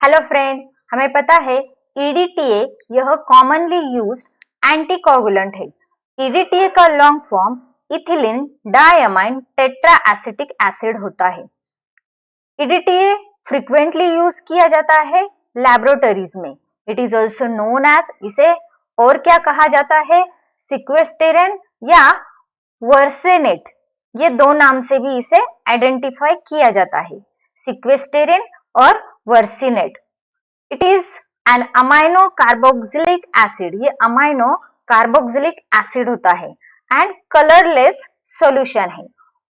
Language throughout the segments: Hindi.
हेलो फ्रेंड, हमें पता है EDTA यह कॉमनली यूज्ड एंटीकोगुलेंट है। EDTA का long form ethylene diamine tetra acetic acid होता है। EDTA फ्रीक्वेंटली यूज किया जाता है लैबोरेटरीज में। It is also known as, इसे और क्या कहा जाता है, सिक्वेस्टेरन या वर्सेनेट, ये दो नाम से भी इसे आइडेंटिफाई किया जाता है, सिक्वेस्टेरन और versenate. It is an amino carboxylic acid, ये अमाइनो कार्बोक्सिलिक एसिड होता है एंड कलरलेस सॉल्यूशन है।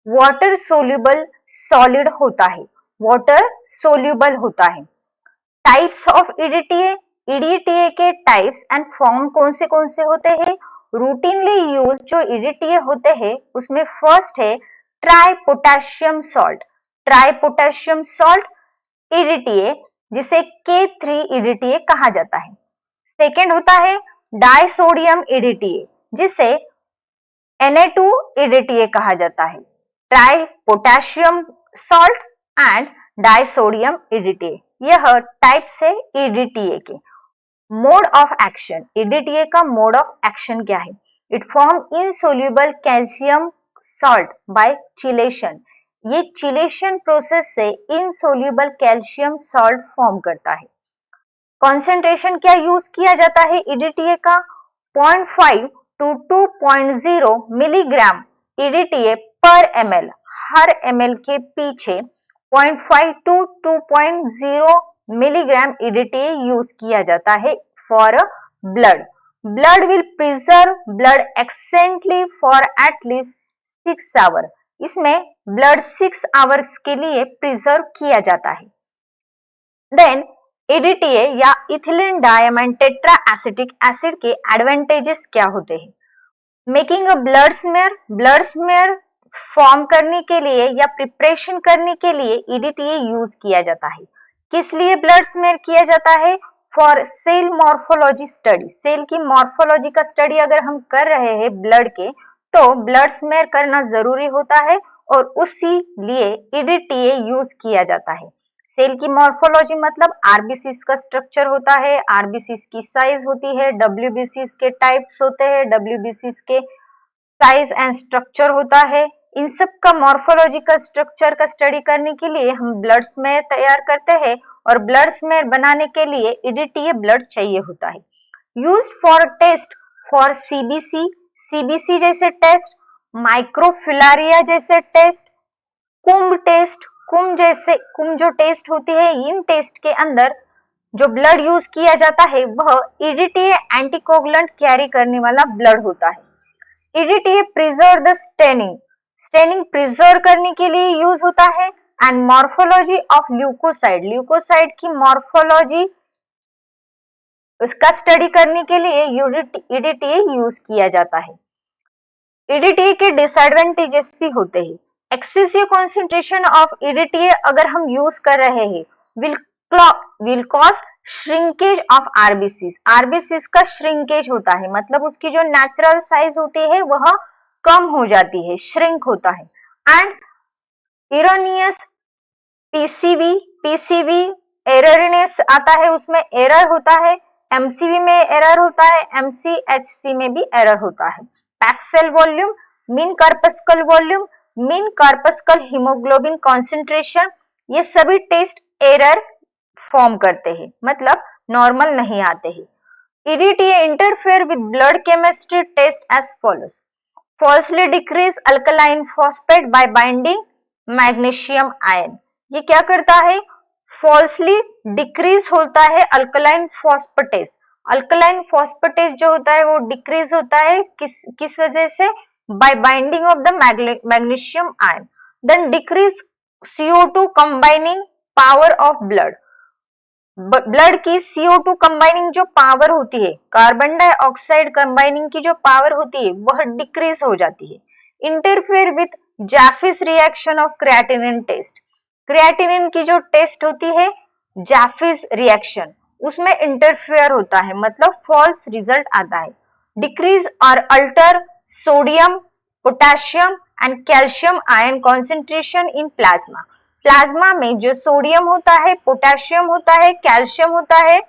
वाटर सोल्यूबल सॉलिड होता है, वाटर सोल्यूबल होता है। टाइप्स ऑफ EDTA, EDTA के टाइप्स एंड फॉर्म कौन से होते हैं? रूटीनली यूज जो EDTA होते हैं उसमें फर्स्ट है tri potassium salt, try potassium salt EDTA, जिसे K3 EDTA कहा जाता है। सेकेंड होता है डाइसोडियम EDTA, जिसे Na2 EDTA कहा जाता है। Tri potassium salt and disodium EDTA, यह टाइप्स है EDTA के। मोड ऑफ एक्शन, EDTA का मोड ऑफ एक्शन क्या है? It form insoluble calcium salt by chelation, ये चिलेशन प्रोसेस से इनसोल्यूबल कैल्शियम सॉल्ट फॉर्म करता है। कॉन्सेंट्रेशन क्या यूज किया जाता है EDTA का? 0.5 to 2.0 मिलीग्राम EDTA पर ml, हर ml के पीछे 0.5 to 2.0 मिलीग्राम EDTA यूज किया जाता है for blood. Blood will preserve blood excellently for at least 6 hour, इसमें ब्लड 6 आवर्स के लिए प्रिजर्व किया जाता है। देन EDTA या ethylene diamine tetra acetic acid के एडवांटेजेस क्या होते हैं? Making a blood smear, blood smear form करने के लिए या प्रिपरेशन करने के लिए EDTA यूज किया जाता है। किस लिए ब्लड स्मेयर किया जाता है? For cell morphology study, cell की मॉर्फोलॉजी का स्टडी अगर हम कर रहे हैं ब्लड के, तो ब्लड स्मेयर करना जरूरी होता है और उसी लिए EDTA यूज किया जाता है। सेल की मॉर्फोलॉजी मतलब आरबीसीज का स्ट्रक्चर होता है, आरबीसीज की साइज होती है, डब्ल्यूबीसीज के टाइप्स होते हैं, डब्ल्यूबीसीज के साइज एंड स्ट्रक्चर होता है। इन सब का मॉर्फोलॉजिकल स्ट्रक्चर का स्टडी करने के लिए हम ब्लड स्मेयर तैयार करते हैं और ब्लड स्मेयर बनाने के लिए EDTA ब्लड चाहिए होता है। Used for test for CBC, CBC जैसे टेस्ट, माइक्रोफिलारिया जैसे टेस्ट, कुंभ टेस्ट, कुंभ जो टेस्ट होती है, इन टेस्ट के अंदर जो ब्लड यूज किया जाता है वह EDTA एंटीकोगुलेंट कैरी करने वाला ब्लड होता है। EDTA preserve the staining, staining preserve करने के लिए यूज होता है। And morphology of leukocyte, leukocyte की मॉर्फोलॉजी उसका स्टडी करने के लिए EDTA यूज किया जाता है। EDTA के डिसएडवांटेजेस भी होते हैं। एक्सेसिव कॉन्सेंट्रेशन ऑफ EDTA अगर हम यूज कर रहे हैं will cause shrinkage of RBCs, RBCs का श्रिंकेज होता है, मतलब उसकी जो नेचुरल साइज होती है वह कम हो जाती है, श्रिंक होता है। एंड इरोनियस पीसीवी एररनेस आता है, उसमें एरर होता है, MCV में एरर होता है, MCHC में भी एरर होता है। Packed cell volume, mean corpuscular volume, mean corpuscular haemoglobin concentration, ये सभी टेस्ट एरर फॉर्म करते हैं, मतलब नॉर्मल नहीं आते हैं। EDTA interfere with blood chemistry test as follows. Falsely decrease alkaline phosphate by binding magnesium ion, ये क्या करता है? फॉल्सली डिक्रीज होता है अल्कलाइन फॉस्फेटेस, अल्कलाइन फॉस्फेटेस जो होता है वो डिक्रीज होता है किस वजह से? By binding of the magnesium ion. Then decrease CO2 combining power of blood, blood की CO2 कंबाइनिंग जो पावर होती है, कार्बन डाइऑक्साइड कंबाइनिंग की जो पावर होती है वह डिक्रीज हो जाती है। Interfere with Jaffe's reaction of creatinine test, creatinine की जो टेस्ट होती है जैफिस रिएक्शन, उसमें इंटरफेयर होता है, मतलब फॉल्स रिजल्ट आता है। डिक्रीज और alter sodium, potassium and calcium ion concentration in plasma, plasma में जो सोडियम होता है, पोटेशियम होता है, कैल्शियम होता है,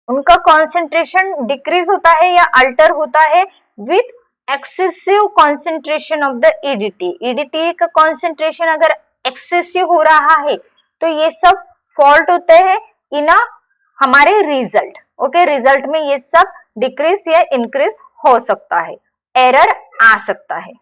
उनका कॉन्सेंट्रेशन डिक्रीज होता है या अल्टर होता है with excessive concentration of the EDT. EDT का कॉन्सेंट्रेशन अगर एक्सेसिव हो रहा है तो ये सब फॉल्ट होते हैं इन हमारे रिजल्ट। ओके, रिजल्ट में ये सब डिक्रीज या इंक्रीज हो सकता है, एरर आ सकता है।